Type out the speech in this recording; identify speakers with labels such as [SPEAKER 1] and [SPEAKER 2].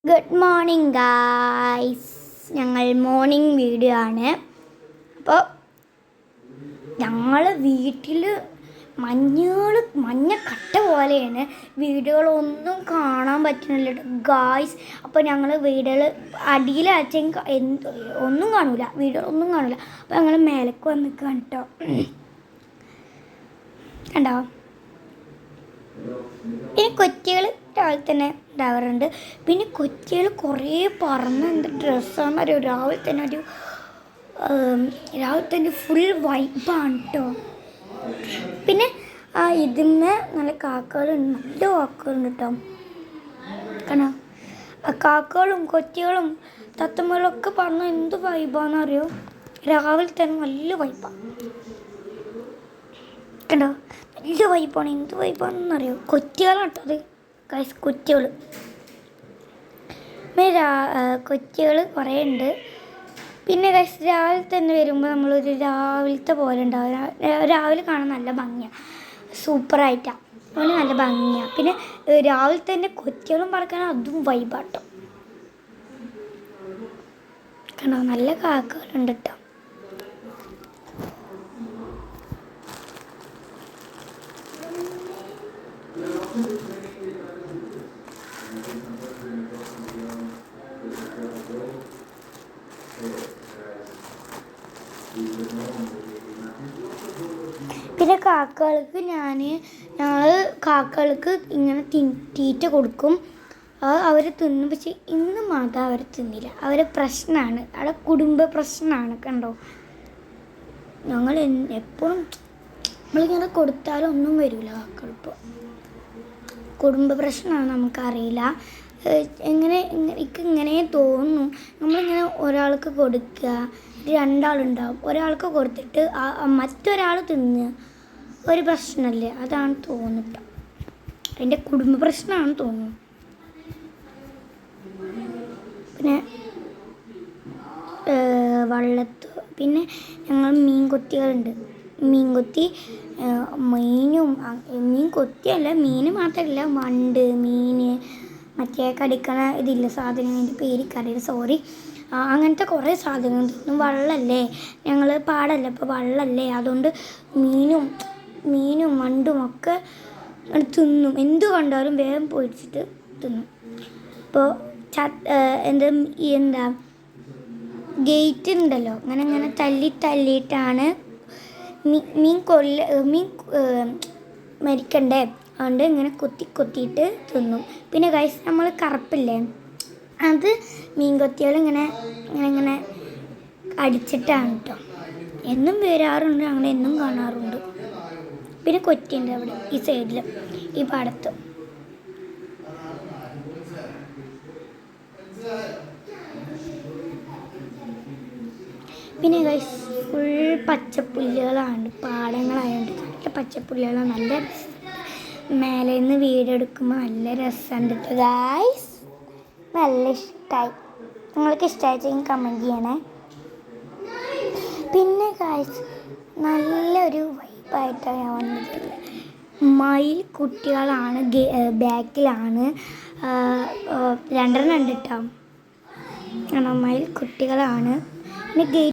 [SPEAKER 1] Good morning guys. ഞങ്ങൾ morning video ആണ്. അപ്പോൾ ഞങ്ങൾ വീട്ടിൽ മഞ്ഞക്കട്ട പോലെയാണ്, വീഡിയോകളൊന്നും കാണാൻ പറ്റുന്നില്ല ഗായ്സ്. അപ്പോൾ ഞങ്ങൾ വീഡിയോകൾ അടിയിൽ അയച്ചെങ്കിൽ ഒന്നും കാണില്ല, വീഡിയോകളൊന്നും കാണില്ല. അപ്പോൾ ഞങ്ങൾ മേലേക്ക് വന്ന് കേട്ടോ, കണ്ടോ. പിന്നെ കൊച്ചികൾ രാവിലെ തന്നെ ഉണ്ടാവാറുണ്ട്. പിന്നെ കൊച്ചികൾ കുറേ പറന്ന് എന്ത് ഡ്രസ്സാണെന്ന് അറിയോ, രാവിലെ തന്നെ ഫുൾ വൈബാണ് കേട്ടോ. പിന്നെ ഇതിന്ന് നല്ല കാക്കകളുണ്ട്, നല്ല കാക്കകളുണ്ട് കേട്ടോ. കാരണം കാക്കകളും കൊച്ചികളും തത്തമ്മകളൊക്കെ പറഞ്ഞാൽ എന്ത് വൈബാണെന്നറിയോ, രാവിലെ തന്നെ നല്ല വൈബാണ് കണ്ടോ, നല്ല വൈബാണ്. എന്ത് വൈബാണെന്നറിയോ, കൊച്ചികളാണ് കേട്ടോ അത് ഗൈസ്, കൊച്ചികൾ. പിന്നെ കൊച്ചികൾ കുറേ ഉണ്ട്. പിന്നെ ഗൈസ് രാവിലെ തന്നെ വരുമ്പോൾ നമ്മളൊരു രാവിലത്തെ പോലെ ഉണ്ടാവും. രാവിലെ കാണാൻ നല്ല ഭംഗിയാണ്, സൂപ്പറായിട്ടാണ്, അതുപോലെ നല്ല ഭംഗിയാണ്. പിന്നെ രാവിലെ തന്നെ കൊച്ചികളും പറക്കാൻ അതും വൈബാട്ടോ. കണ്ടോ, നല്ല കാക്കകളുണ്ട് കേട്ടോ. പിന്നെ കാക്കകൾക്ക് ഞങ്ങൾ കാക്കകൾക്ക് ഇങ്ങനെ തീറ്റ കൊടുക്കും, അവർ തിന്നും. പക്ഷെ ഇന്ന് മാത്രം അവർ തിന്നില്ല, അവരെ പ്രശ്നമാണ്, അവിടെ കുടുംബ പ്രശ്നമാണ് കണ്ടോ. ഞങ്ങൾ എപ്പോഴും നമ്മളിങ്ങനെ കൊടുത്താലും ഒന്നും വരില്ല കാക്കകളിപ്പോൾ, കുടുംബ പ്രശ്നമാണ്, നമുക്കറിയില്ല. ഇങ്ങനെ തോന്നുന്നു. നമ്മളിങ്ങനെ ഒരാൾക്ക് കൊടുക്കുക, രണ്ടാളുണ്ടാവും, ഒരാൾക്ക് കൊടുത്തിട്ട് മറ്റൊരാൾ തിന്നുക, ഒരു പ്രശ്നമല്ലേ, അതാണ് തോന്നുന്നത്. അതിൻ്റെ കുടുംബ പ്രശ്നമാണ് തോന്നുന്നു. പിന്നെ പിന്നെ ഞങ്ങൾ മീൻകൊത്തികളുണ്ട്. മീൻ കൊത്തിയല്ല, മീൻ മാത്രമല്ല, വണ്ട്, മീൻ, മറ്റേ കടിക്കണ ഇതില്ല സാധനം, അതിൻ്റെ പേരിക്കറിയില്ല, സോറി. അങ്ങനത്തെ കുറേ സാധനങ്ങൾ തിന്നും. വള്ളമല്ലേ, ഞങ്ങൾ പാടല്ലേ, അപ്പോൾ വള്ളമല്ലേ, അതുകൊണ്ട് മീനും വണ്ടും ഒക്കെ തിന്നും. എന്ത് കണ്ടാലും വേഗം പൊരിച്ചിട്ട് തിന്നും. ഇപ്പോൾ എന്താ ഗേറ്റ് ഉണ്ടല്ലോ, അങ്ങനെ തല്ലിയിട്ടാണ് മീൻ മരിക്കണ്ടേ, അതുകൊണ്ട് ഇങ്ങനെ കൊത്തിയിട്ട് തിന്നും. പിന്നെ ഗൈസ് നമ്മൾ കറുപ്പില്ലേ, അത് മീൻകൊത്തികൾ ഇങ്ങനെ അടിച്ചിട്ടാണ് കേട്ടോ. എന്നും വരാറുണ്ട്, അങ്ങനെ എന്നും കാണാറുണ്ട്. പിന്നെ കൊറ്റിയുണ്ട് അവിടെ ഈ സൈഡിൽ, ഈ പാടത്ത്. പിന്നെ ഗൈസ് ഫുൾ പച്ചപ്പുല്ലുകളാണ്, പാടങ്ങളായതുകൊണ്ട് നല്ല പച്ചപ്പുല്ലുകളാണ്, നല്ല മേലെ നിന്ന് വീടെടുക്കുമ്പോൾ നല്ല രസമുണ്ട് കേട്ടോ ഗൈസ്. നല്ല ഇഷ്ടമായി. നിങ്ങൾക്ക് ഇഷ്ടമായിട്ടെങ്കിൽ കമൻറ്റ് ചെയ്യണേ. പിന്നെ ഗൈസ് നല്ലൊരു വൈബായിട്ടാണ് ഞാൻ വന്നിട്ടുള്ളത്. മയിൽ കുട്ടികളാണ്, ബാക്കിലാണ് 2 ഉണ്ട് കേട്ടോ. മയിൽ കുട്ടികളാണ്. പിന്നെ